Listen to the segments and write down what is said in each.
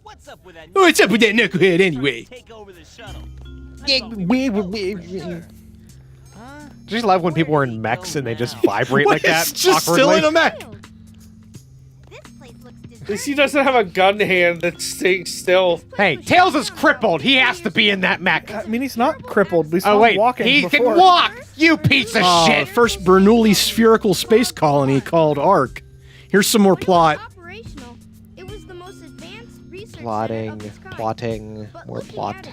What's up with that knucklehead anyway? Take over the shuttle. I just love when people are in mechs and they just vibrate like that. It's just still in a mech. At least he doesn't have a gun hand that's staying still. Hey, Tails is crippled. He has to be in that mech. I mean, he's not crippled. We saw Oh him wait, walking he before. can walk. You piece of shit. First Bernoulli spherical space colony called ARC. Here's some more plot. Operational. It was the most advanced research Plotting, more plot.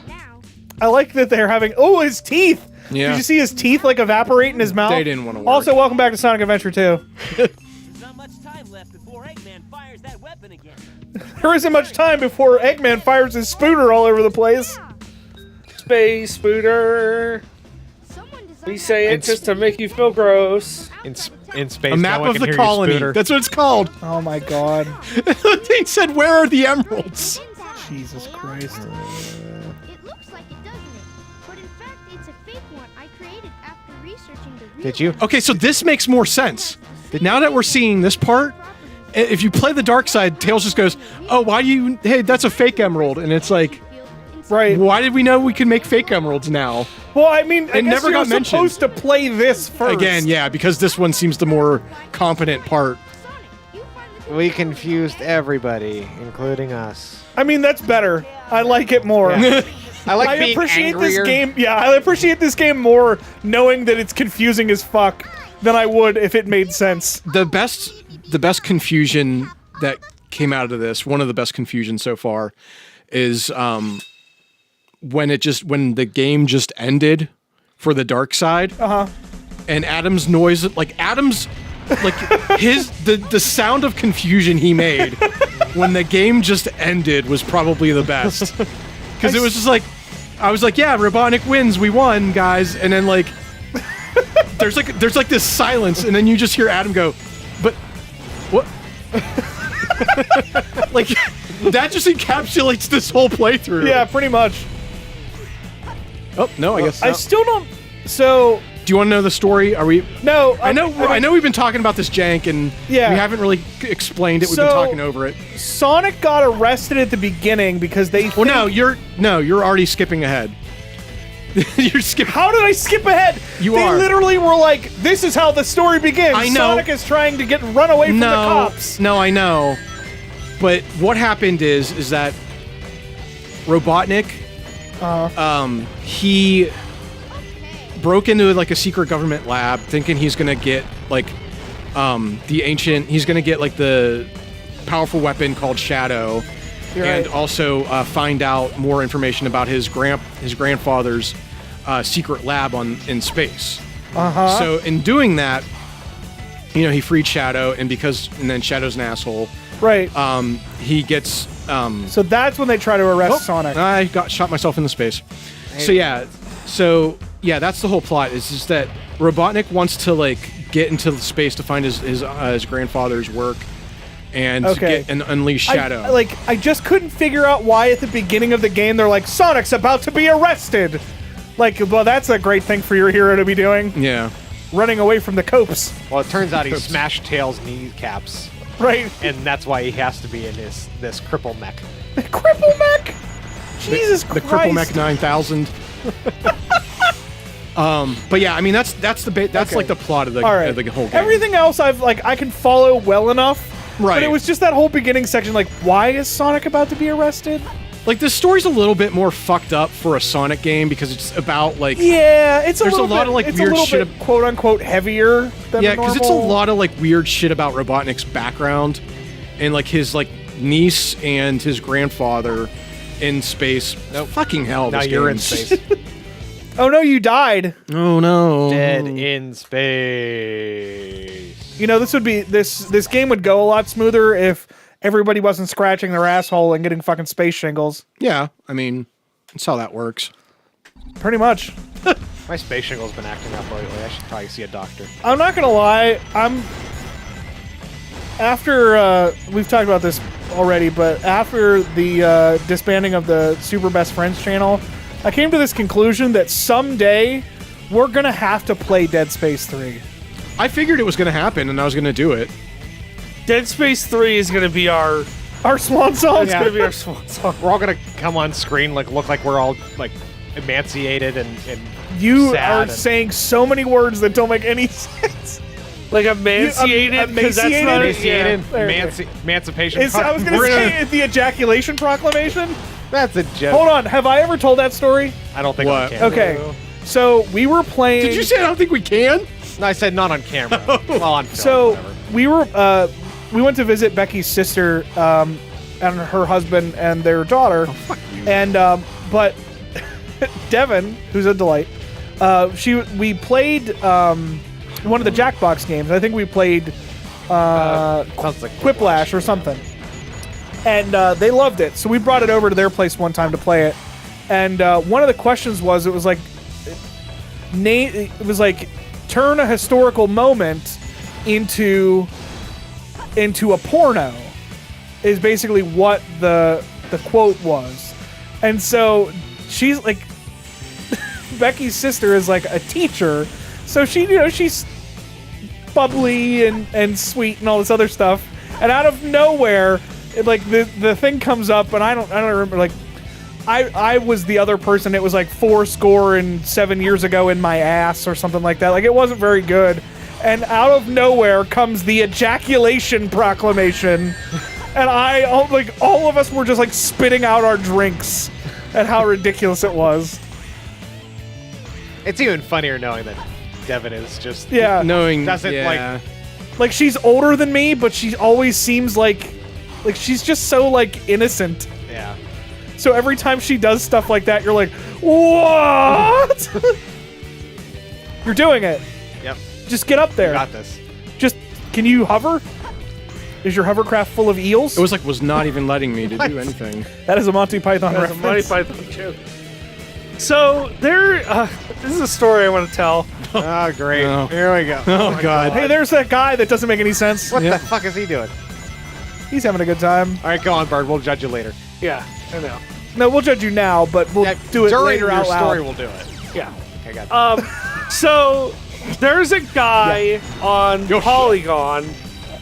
I like that they're having. Oh, his teeth. Yeah. Did you see his teeth like evaporate in his mouth? They didn't want to work. Also, welcome back to Sonic Adventure 2. There's not much time left before Eggman fires that weapon again. There isn't much time before Eggman fires his spooner all over the place. Space Spooter. We say it just to make you feel gross. In space, A map no one of can the hear colony. you, Spooter. That's what it's called. Oh my god. The thing said, "Where are the emeralds?" Jesus Christ. It looks like it, doesn't it? But in fact, it's a fake one I created after researching the real Did you? Okay, so this makes more sense. Now that we're seeing this part, if you play the dark side, Tails just goes, "Oh, why do you? Hey, that's a fake emerald," and it's like, Right. why did we know we can make fake emeralds now? Well, I mean, I It guess never you're got mentioned. supposed to play this first. Again, yeah, because this one seems the more competent part. We confused everybody, including us. I mean, that's better. I like it more. I like I being appreciate angrier. this game. Yeah, I appreciate this game more knowing that it's confusing as fuck than I would if it made sense. The best confusion that came out of this, one of the best confusions so far, is when the game just ended for the dark side. And Adam's noise, like the sound of confusion he made when the game just ended was probably the best. Because it was just like, I was like, yeah, Robotnik wins, we won, guys. And then like, there's like this silence, and then you just hear Adam go, but what? Like, that just encapsulates this whole playthrough. Yeah, pretty much. Oh no, I guess I not. still don't. So Do you want to know the story? Are we? no, I know we've been talking about this jank, and Yeah. we haven't really explained it. We've been So- talking over it. Sonic got arrested at the beginning because they. Well, you're already skipping ahead. You're skipping. How did I skip ahead? You they are. literally were like, "This is how the story begins." I know. Sonic is trying to run away from the cops. No, I know. But what happened is that Robotnik, he broke into like a secret government lab, thinking he's gonna get like he's gonna get like the powerful weapon called Shadow, and also find out more information about his grandfather's secret lab in space. So in doing that, he freed Shadow, and then Shadow's an asshole. Right. He gets. So that's when they try to arrest Sonic. I shot myself in the space. So yeah, that's the whole plot. Is just that Robotnik wants to like get into space to find his grandfather's work, and get and unleash Shadow. I just couldn't figure out why at the beginning of the game they're like, Sonic's about to be arrested. Like, well, that's a great thing for your hero to be doing. Yeah. Running away from the copes. Well, it turns out he smashed Tails' kneecaps. Right. And that's why he has to be in this cripple mech. Cripple mech? Jesus The Christ. Cripple Mech 9000. But yeah, I mean that's like the plot of the whole game. Everything else I can follow well enough. Right. But it was just that whole beginning section, like, why is Sonic about to be arrested? Like, the story's a little bit more fucked up for a Sonic game because it's about, like... Yeah, it's there's a lot of, like, weird shit... quote-unquote heavier than Yeah, because it's a normal. lot of, like, weird shit about Robotnik's background and, like, his, like, niece and his grandfather in space. Nope. Fucking hell, Now this you're game. in space. Oh no, you died. Oh no. Dead in space. This game would go a lot smoother if everybody wasn't scratching their asshole and getting fucking space shingles. Yeah, I mean, that's how that works. Pretty much. My space shingle's been acting up lately. I should probably see a doctor. I'm not gonna lie, we've talked about this already, but after the disbanding of the Super Best Friends channel, I came to this conclusion that someday we're gonna have to play Dead Space 3. I figured it was going to happen, and I was going to do it. Dead Space 3 is going to be our Our swan song. It's gonna be our swan song. We're all gonna come on screen, like look like we're all like emancipated and You sad are and- saying so many words that don't make any sense. Like emaciated, because that's not emaciated, There we emancipation. I was gonna say the ejaculation proclamation. That's a joke. Hold on, have I ever told that story? I don't think What? on camera. Okay, so we were playing. Did you say I don't think we can? No, I said not on camera. Well, on film, So whatever. we went to visit Becky's sister and her husband and their daughter. And but Devin, who's a delight, we played one of the Jackbox games. I think we played Sounds like Quiplash or something. And they loved it, so we brought it over to their place one time to play it. And one of the questions was, it was like turn a historical moment into a porno, is basically what the quote was. And so she's like, Becky's sister is like a teacher, so she's bubbly and sweet and all this other stuff. And out of nowhere, the thing comes up, and I don't remember, like, I was the other person. It was like 7 years ago in my ass or something like that. Like, it wasn't very good. And out of nowhere comes the ejaculation proclamation. And all of us were just like spitting out our drinks at how ridiculous it was. It's even funnier knowing that Devin is just Knowing doesn't Like, she's older than me, but she always seems like she's just so like innocent. yeah. So every time she does stuff like that, you're like, what? You're doing it. Yep. Just get up there. Got this. Just, can you hover? Is your hovercraft full of eels? It was not even letting me to do anything. That is a Monty Python That's a Monty reference. Python joke. So this is a story I want to tell. Oh, great. Oh. Here we go. Oh, God. Hey, there's that guy that doesn't make any sense. What the fuck is he doing? He's having a good time. All right, go on, Bird. We'll judge you later. Yeah, I know. No, we'll judge you now, but we'll do it During later your out story, loud. we'll do it. Yeah. Okay, got it. So there's a guy on Polygon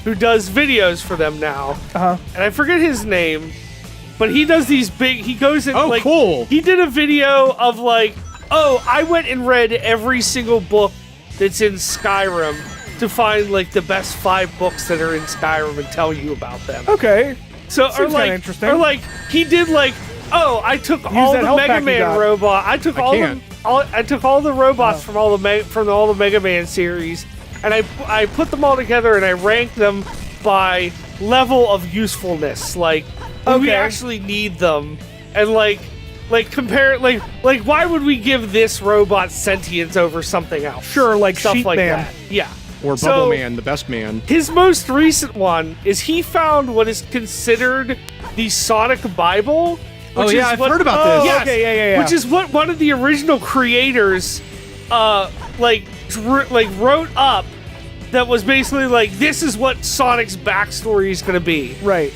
who does videos for them now, Uh-huh. and I forget his name, but he does these big. He goes in. Oh, like, cool. He did a video of like, oh, I went and read every single book that's in Skyrim to find like the best 5 books that are in Skyrim and tell you about them. Okay. So Seems or kinda like, interesting. or like he did like, oh, I took all that the health Mega pack you Man got. robot. I took I took all the robots from all the Mega Man series, and I put them all together and I ranked them by level of usefulness. Like, do we Okay. actually need them? And like compare like why would we give this robot sentience over something else? Sure, like stuff Sheep like Man. that. Yeah. Or So- Bubble Man, the best man. His most recent one is he found what is considered the Sonic Bible. Oh, which yeah, is I've what- heard about this. Yes, Okay, yeah. Which is what one of the original creators, wrote up. That was basically like, this is what Sonic's backstory is going to be. Right.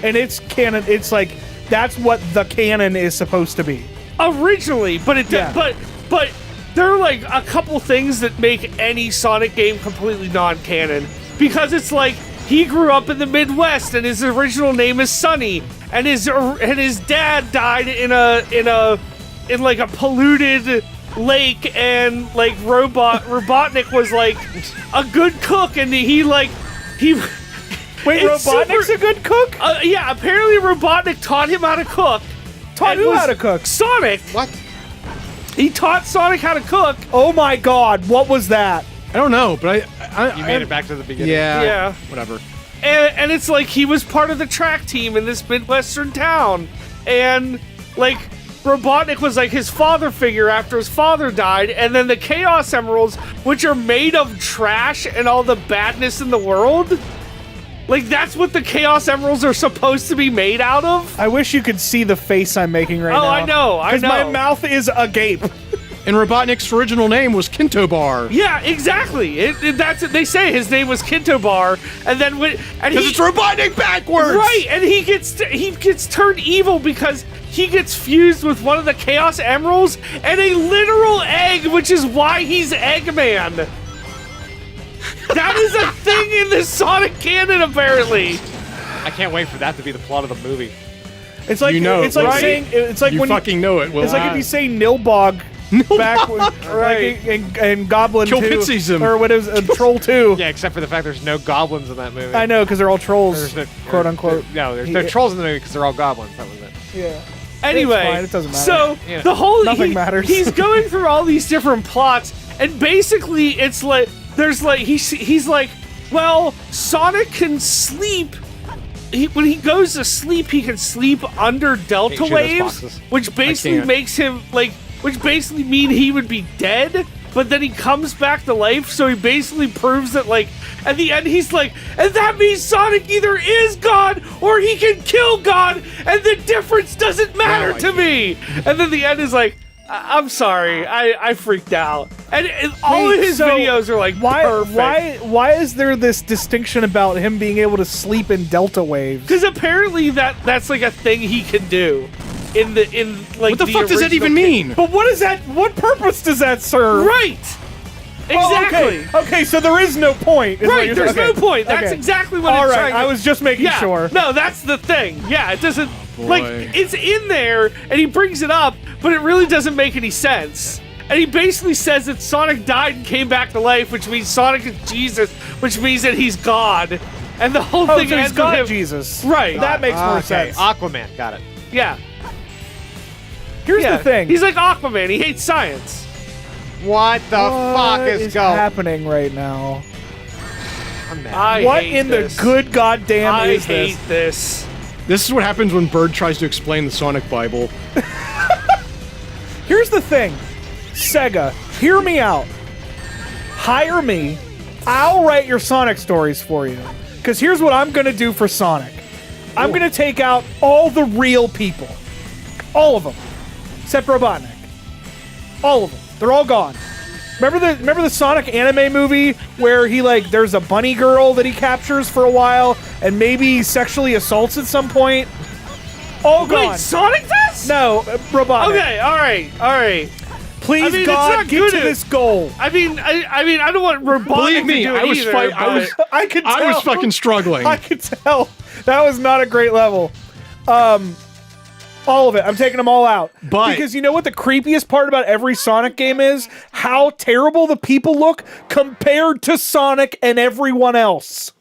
And it's canon. It's like, that's what the canon is supposed to be. Originally, but it Yeah. but there are like a couple things that make any Sonic game completely non-canon, because it's like he grew up in the Midwest and his original name is Sonny, and his dad died in like a polluted lake, and like Robotnik was like a good cook, and he Wait, it's Robotnik's a good cook? yeah, apparently Robotnik taught him how to cook. Taught and who was how to cook? Sonic. What? He taught Sonic how to cook. Oh my god, what was that? I don't know, but I You made it back to the beginning. Yeah. Yeah. Whatever. And it's like he was part of the track team in this Midwestern town. And like Robotnik was like his father figure after his father died. And then the Chaos Emeralds, which are made of trash and all the badness in the world. Like, that's what the Chaos Emeralds are supposed to be made out of? I wish you could see the face I'm making right now. Oh, I know. Because my mouth is agape. And Robotnik's original name was Kintobar. Yeah, exactly. That's it. They say his name was Kintobar, and then Because it's Robotnik backwards! right, and he gets turned evil because he gets fused with one of the Chaos Emeralds and a literal egg, which is why he's Eggman. That is a thing in the Sonic canon, apparently. I can't wait for that to be the plot of the movie. It's like You know it's it, like right? saying it's like You when fucking know it, Will. it's like if you say Nilbog backwards, like and Goblin Kill 2, Pitsism. or what is Troll 2. Yeah, except for the fact there's no goblins in that movie. I know because they're all trolls, There's no, quote unquote. there's no trolls in the movie because they're all goblins. That was it. Yeah. Anyway, It's fine, it doesn't matter. so Yeah. the whole Nothing matters. He's going through all these different plots, and basically it's like there's like he's like, well, Sonic can sleep. When he goes to sleep, he can sleep under delta Can't shoot those waves, boxes. which basically can't. makes him like, which basically mean he would be dead. But then he comes back to life, so he basically proves that, like, at the end, he's like, and that means Sonic either is God or he can kill God, and the difference doesn't matter I to me. And then the end is like, I'm sorry, I freaked out. And all of his So videos are like, perfect. why is there this distinction about him being able to sleep in delta waves? Because apparently that's like a thing he can do. In like What the fuck does that even original mean? But what is that? What purpose does that serve? Right. Oh, Exactly. okay, so there is no point. is what Right, you're there's saying. no point. That's Okay. exactly what All it's right, trying to... I was just making yeah, sure. No, that's the thing. Yeah, it doesn't... Like, Boy. it's in there, and he brings it up, but it really doesn't make any sense. And he basically says that Sonic died and came back to life, which means Sonic is Jesus, which means that he's God. And the whole Oh, thing so he's ends with got him... Jesus. Right. That makes more Okay, sense. Aquaman, got it. Yeah. Here's Yeah. the thing. He's like Aquaman. He hates science. What the fuck is going? happening right now? I'm mad. I What hate in this. the good goddamn I is hate this? this. This is what happens when Bird tries to explain the Sonic Bible. Here's the thing, Sega, hear me out. Hire me. I'll write your Sonic stories for you. Because here's what I'm going to do for Sonic. I'm going to take out all the real people. All of them. Except Robotnik. All of them. They're all gone. Remember the Sonic anime movie where he there's a bunny girl that he captures for a while and maybe sexually assaults at some point? All gone. Wait, Sonic does? No, Robotnik. Okay, all right. Please, I mean, it's God, not get good to at- this goal. I mean, I don't want Robotnik Believe me, to do it I was either, fight- I but- was- I could tell. I was fucking struggling. I could tell. That was not a great level. All of it. I'm taking them all out. But- because you know what the creepiest part about every Sonic game is? How terrible the people look compared to Sonic and everyone else.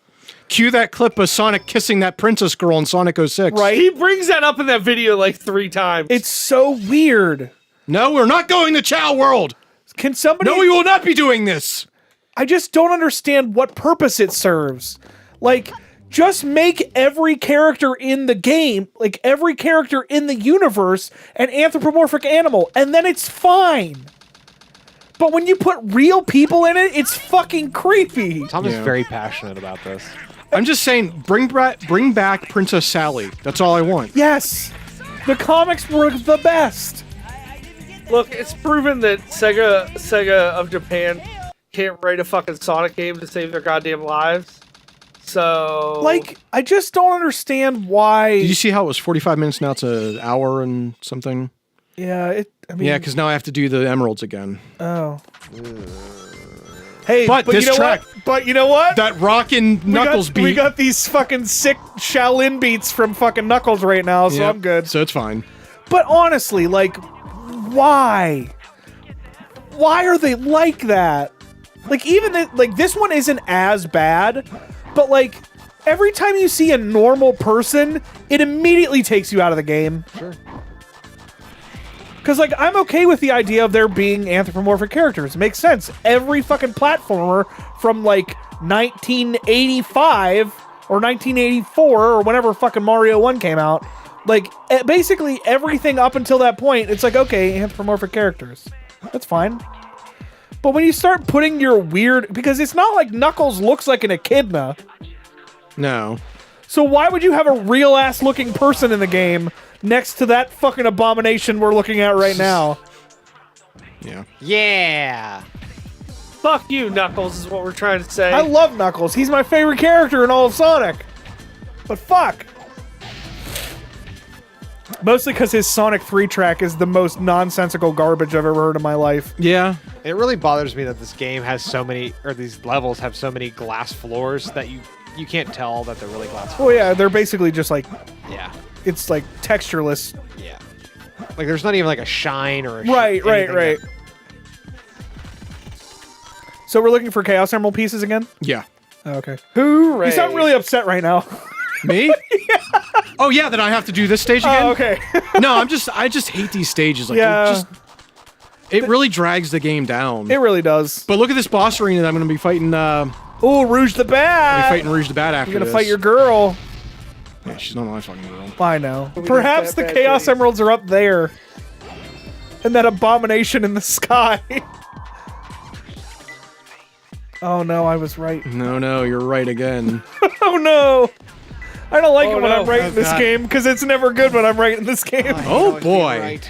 Cue that clip of Sonic kissing that princess girl in Sonic 06. Right? He brings that up in that video like 3 times. It's so weird. No, we're not going to Chow World. Can somebody... No, we will not be doing this. I just don't understand what purpose it serves. Just make every character in the game, every character in the universe, an anthropomorphic animal, and then it's fine. But when you put real people in it, it's fucking creepy. Tom is Yeah. very passionate about this. I'm just saying, bring back Princess Sally. That's all I want. Yes, the comics were the best. Look, it's proven that Sega of Japan can't write a fucking Sonic game to save their goddamn lives. So... I just don't understand why. Did you see how it was 45 minutes, now it's an hour and something? Yeah, Yeah, because now I have to do the emeralds again. Oh. Hey, But this you know track- what? But you know what? That rockin' Knuckles beat. We got these fucking sick Shaolin beats from fucking Knuckles right now, so Yep, I'm good. So it's fine. But honestly, why? Why are they like that? This one isn't as bad, but every time you see a normal person, it immediately takes you out of the game. Sure. Because, I'm okay with the idea of there being anthropomorphic characters. It makes sense. Every fucking platformer from, 1985 or 1984 or whenever fucking Mario 1 came out, basically everything up until that point, it's okay, anthropomorphic characters. That's fine. But when you start putting your weird... Because it's not like Knuckles looks like an echidna. No. So why would you have a real-ass looking person in the game next to that fucking abomination we're looking at right now? Yeah. Yeah. Fuck you, Knuckles, is what we're trying to say. I love Knuckles. He's my favorite character in all of Sonic. But fuck. Mostly because his Sonic 3 track is the most nonsensical garbage I've ever heard in my life. Yeah. It really bothers me that this game has so many, or these levels have so many glass floors that you you can't tell that they're really glass. Oh yeah, they're basically just like Yeah. it's like textureless. Yeah. Like there's not even like a shine or a Right. anything So we're looking for Chaos Emerald pieces again? Yeah. Oh, okay. Hooray! You sound really upset right now. Me? Oh yeah, that I have to do this stage again? Oh, okay. No, I just hate these stages. Like, Yeah. it really drags the game down. It really does. But look at this boss arena that I'm going to be fighting. Oh, Rouge the Bat! fighting Rouge the Bat after You're gonna this. fight your girl. Yeah, she's not my fucking girl. I know. Perhaps the Chaos Emeralds are up there. And that abomination in the sky. Oh no, I was right. No, you're right again. Oh no! I don't like Oh, it when no. I'm right in this God. game, because it's never good when I'm right in this game. Oh boy. Right.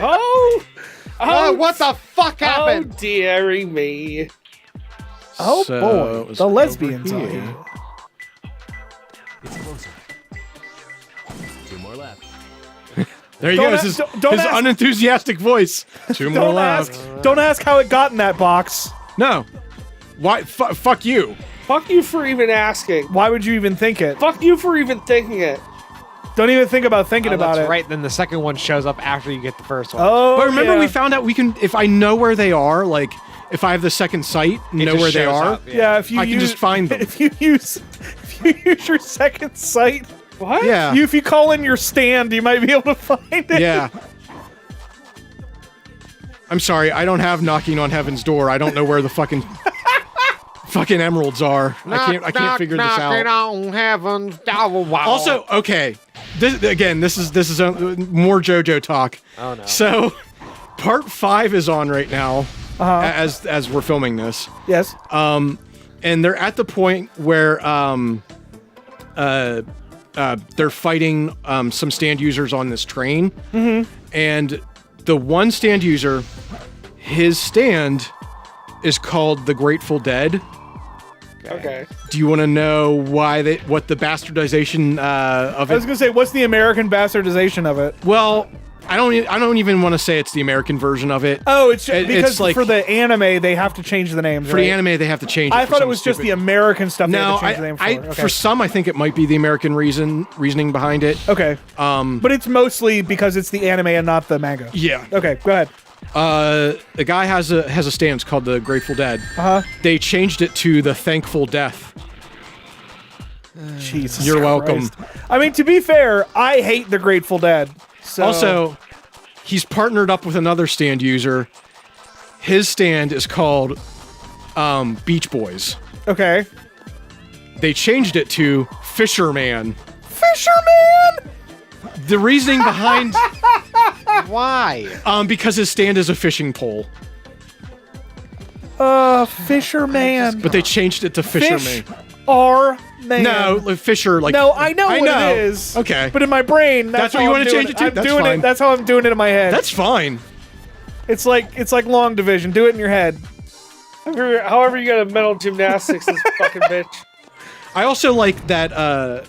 Oh! Oh, what the fuck Oh, happened? dearie me. Oh So, it boy, was the over lesbians are here. here. It's closer. 2 more left. There you Don't go. ask- His don't ask- unenthusiastic voice. 2 more Don't left. don't ask how it got in that box. No. Why? Fuck you. Fuck you for even asking. Why would you even think it? Fuck you for even thinking it. Don't even think about thinking Oh, about that's it. right. Then the second one shows up after you get the first one. Oh, But remember, yeah. we found out we can, if I know where they are, like if I have the second sight, It know just where they shows are. up, Yeah, if you I can use, just find them. If you use your second sight, What? Yeah. if you call in your stand, you might be able to find it. Yeah. I'm sorry, I don't have knocking on heaven's door. I don't know where the fucking emeralds are. I can't figure this out. On heaven's door. Also, okay. This is more JoJo talk. Oh, no. So, part 5 is on right now Uh-huh. as we're filming this. Yes. And they're at the point where they're fighting some stand users on this train. Mm-hmm. And the one stand user, his stand is called the Grateful Dead. Okay. Do you want to know what the bastardization of I was it? gonna say, what's the American bastardization of it? Well, I don't even want to say it's the American version of it. Oh, it's just It's because like- for the anime they have to change the names. For right? the anime, they have to change it. I for thought it some was just the stupid- American stuff. They No, had to change the name for. Okay. for some, I think it might be the American reasoning behind it. Okay. But it's mostly because it's the anime and not the manga. Yeah. Okay, go ahead. The guy has a stance called the Grateful Dead. Uh huh. They changed it to the Thankful Death. Jesus. You're welcome. Christ. I mean, to be fair, I hate the Grateful Dead. So Also, he's partnered up with another stand user. His stand is called Beach Boys. okay. They changed it to Fisherman. Fisherman. The reasoning behind Why? because his stand is a fishing pole, Fisherman. but they changed it to Fisherman. Fish are man. No, like Fisher, like No, I know what it is. Okay. But in my brain, That's that's, what how you I'm wanna doing change it to? I'm That's doing fine. it. That's how I'm doing it in my head. That's fine. It's like long division. Do it in your head. However you got a mental gymnastics, this fucking bitch. I also like that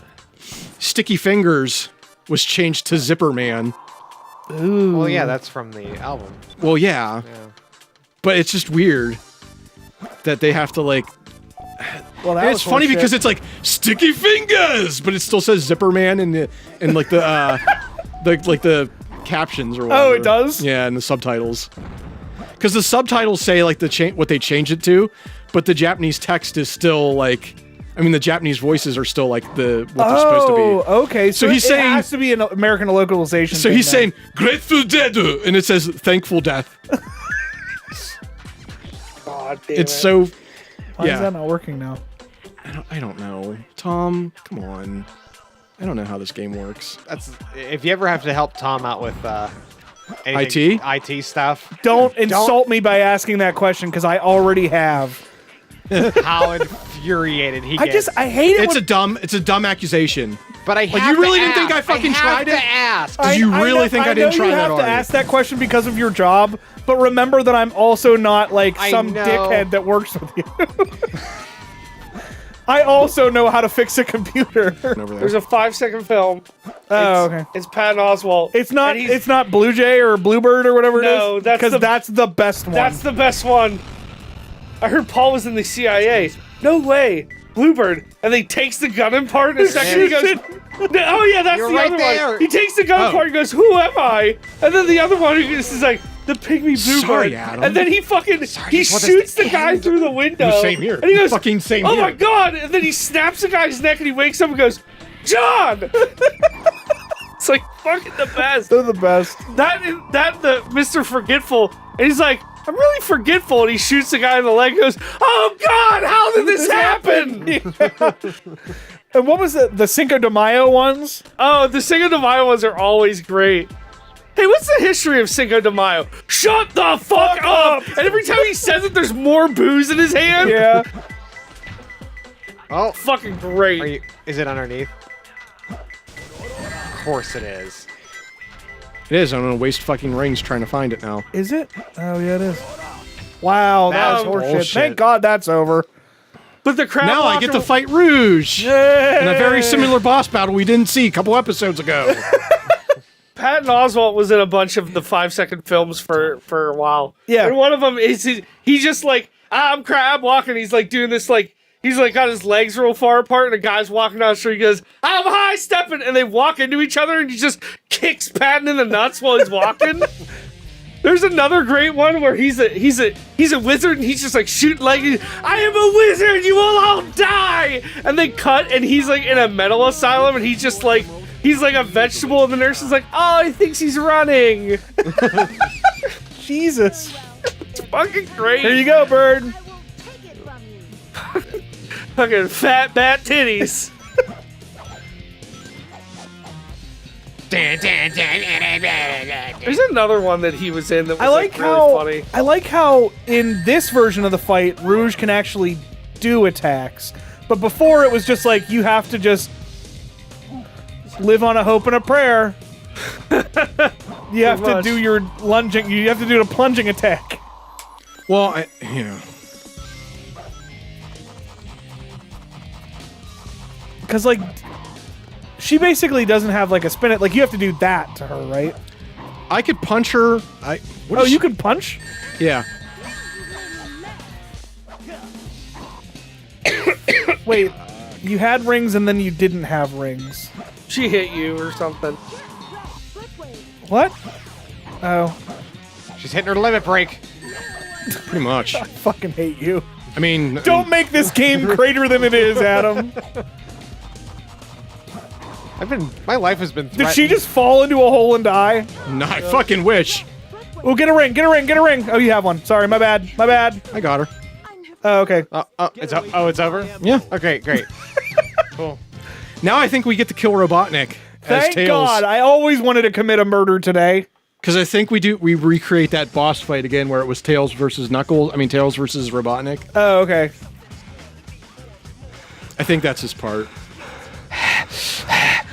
Sticky Fingers was changed to Zipper Man. Well, yeah, that's from the album. Well, yeah, Yeah. but it's just weird that they have to like. Well, that And was it's funny horseshit. because it's like Sticky Fingers, but it still says Zipper Man in the the captions or whatever. Oh, it does? Yeah, in the subtitles. Because the subtitles say like what they changed it to, but the Japanese text is still like. I mean, the Japanese voices are still like what they're supposed to be. Oh, okay. So he's it saying- has to be an American localization. So thing he's then. saying Grateful Dead, and it says Thankful Death. God damn It's it. so. Why yeah. is that not working now? I don't know. Tom, come on. I don't know how this game works. That's if you ever have to help Tom out with IT stuff. Don't insult me by asking that question because I already have. How infuriated he I gets. hate it. It's a dumb accusation. But I Like, have you really to didn't think ask. I fucking tried have it? to ask. Did you really know, think I didn't try you that have to already? ask that question because of your job, but remember that I'm also not like I some know. dickhead that works with you. I also know how to fix a computer. Over There's there. a 5-second film. Oh, okay. It's Patton Oswalt. It's not. And he's- It's not Blue Jay or Bluebird or whatever No, it is. that's because the- that's the best one. That's the best one. I heard Paul was in the CIA. No way. Bluebird, and then he takes the gun apart in a second. He goes, oh yeah, that's You're the right other there. one. He takes the gun apart and goes, who am I? And then the other one is like, the pygmy Bluebird. Sorry, Adam. And then he fucking, he just want shoots this the to guy end. through the window. Same here. And he goes, Fucking same oh here. my God. And then he snaps the guy's neck and he wakes up and goes, John! It's like fucking the best. They're the best. The Mr. Forgetful, and he's like, I'm really forgetful, and he shoots the guy in the leg and goes, oh God, how did this happen? And what was the Cinco de Mayo ones? Oh, the Cinco de Mayo ones are always great. Hey, what's the history of Cinco de Mayo? Shut the fuck up! And every time he says it, there's more booze in his hand. Yeah. Oh, Fucking great. is it underneath? Of course it is. It is. I'm gonna waste fucking rings trying to find it now. Is it? Oh, yeah, it is. Wow, that was horseshit. bullshit. Thank God that's over. But the crab Now I walker- get to fight Rouge in a very similar boss battle we didn't see a couple episodes ago. Patton Oswalt was in a bunch of the 5-second films for a while. Yeah. And one of them is he's just like, I'm crab walking. He's like doing this like, he's like got his legs real far apart and a guy's walking down the street. He goes, I'm high stepping. And they walk into each other and he just kicks Patton in the nuts while he's walking. There's another great one where he's a wizard and he's just like shooting like, I am a wizard, you will all die. And they cut and he's like in a mental asylum and he's just like, he's like a vegetable and the nurse is like, oh, he thinks he's running. Jesus. It's fucking great. Here you go, Bird. Take it from you. Fucking fat bat titties. There's another one that he was in that was I like really how funny. I like how in this version of the fight, Rouge can actually do attacks. But before it was just like you have to just live on a hope and a prayer. You have to much. do your lunging. You have to do the plunging attack. Well, Because like she basically doesn't have like a spin it. Like you have to do that to her, right? I could punch her. Oh, you can punch? Yeah. Wait, you had rings and then you didn't have rings. She hit you or something. What? Oh, She's hitting her limit break. Pretty much. I fucking hate you. I mean, Don't make this game greater than it is, Adam. My life has been Did threatened. she just fall into a hole and die? no, I fucking wish. Oh, get a ring, get a ring, get a ring. Oh, you have one. Sorry, my bad, my bad. I got her. Oh, okay. It's over? Yeah. Okay, great. Cool. Now I think we get to kill Robotnik as Thank Tails. God. I always wanted to commit a murder today. Because I think we recreate that boss fight again where it was Tails versus Knuckles. I mean, Tails versus Robotnik. Oh, okay. I think that's his part.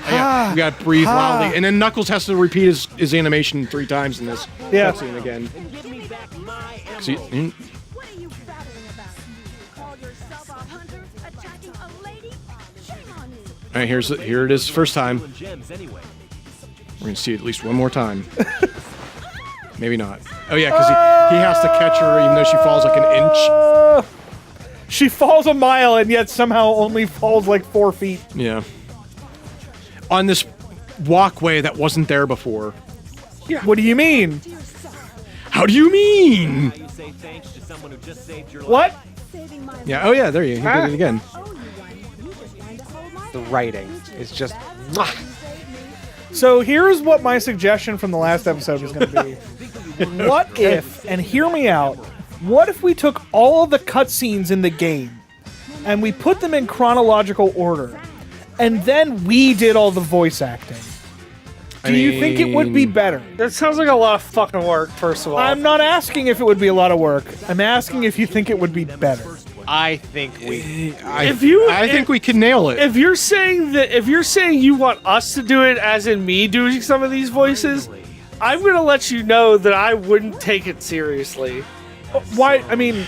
We got to breathe loudly. And then Knuckles has to repeat his animation 3 times in this Yeah. cutscene again. Give me back my See, What are you battling about? Call yourself a hunter attacking a lady? Shame on you. all right, here it is, first time. and gems anyway. We're gonna see it at least one more time. Maybe not. Oh yeah, because he has to catch her even though she falls like an inch. She falls a mile and yet somehow only falls like 4 feet. Yeah. On this walkway that wasn't there before. What do you mean? How do you mean? How you say thanks to someone who just saved your life? What? Saving my Yeah. Oh yeah, there you. He did it again. owe you one. You just learned to hold my The writing is just... mwah. So here's what my suggestion from the last episode was going to be. What if, and hear me out, what if we took all of the cutscenes in the game and we put them in chronological order and then we did all the voice acting? Do you think it would be better? That sounds like a lot of fucking work, first of all. I'm not asking if it would be a lot of work. I'm asking if you think it would be better. I think we... I think we can nail it. If you're saying you want us to do it as in me doing some of these voices, I'm gonna let you know that I wouldn't take it seriously. Why? I mean,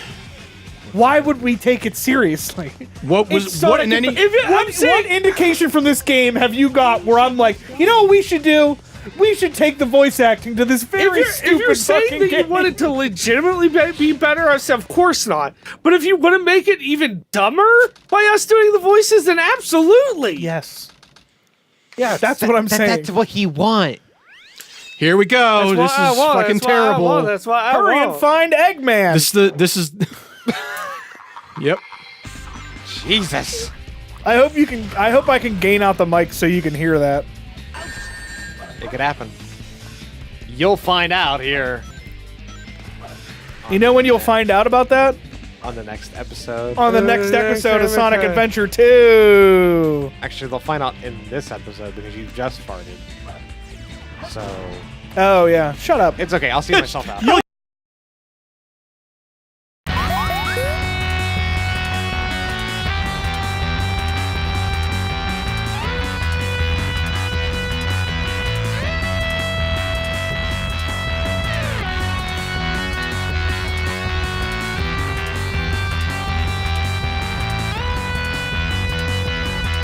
why would we take it seriously? What was It's so- what in any? If it- I'm What saying, indication from this game have you got where I'm like, you know what we should do? We should take the voice acting to this very if stupid you're saying fucking that game. you want it to legitimately be better, I said, of course not. But if you want to make it even dumber by us doing the voices, then absolutely. Yes. Yeah, that's what I'm saying. That's what he want. Here we go. That's This what I is want. fucking That's what I terrible. want. That's what I Hurry want. and find Eggman. This is. Yep. Jesus. I hope I can gain out the mic so you can hear that. It could happen. You'll find out here You know when you'll find out about that? on the next episode. On the next episode of Sonic Adventure 2. Actually, they'll find out in this episode because you just farted. So Oh yeah, shut up. it's okay. I'll see myself out.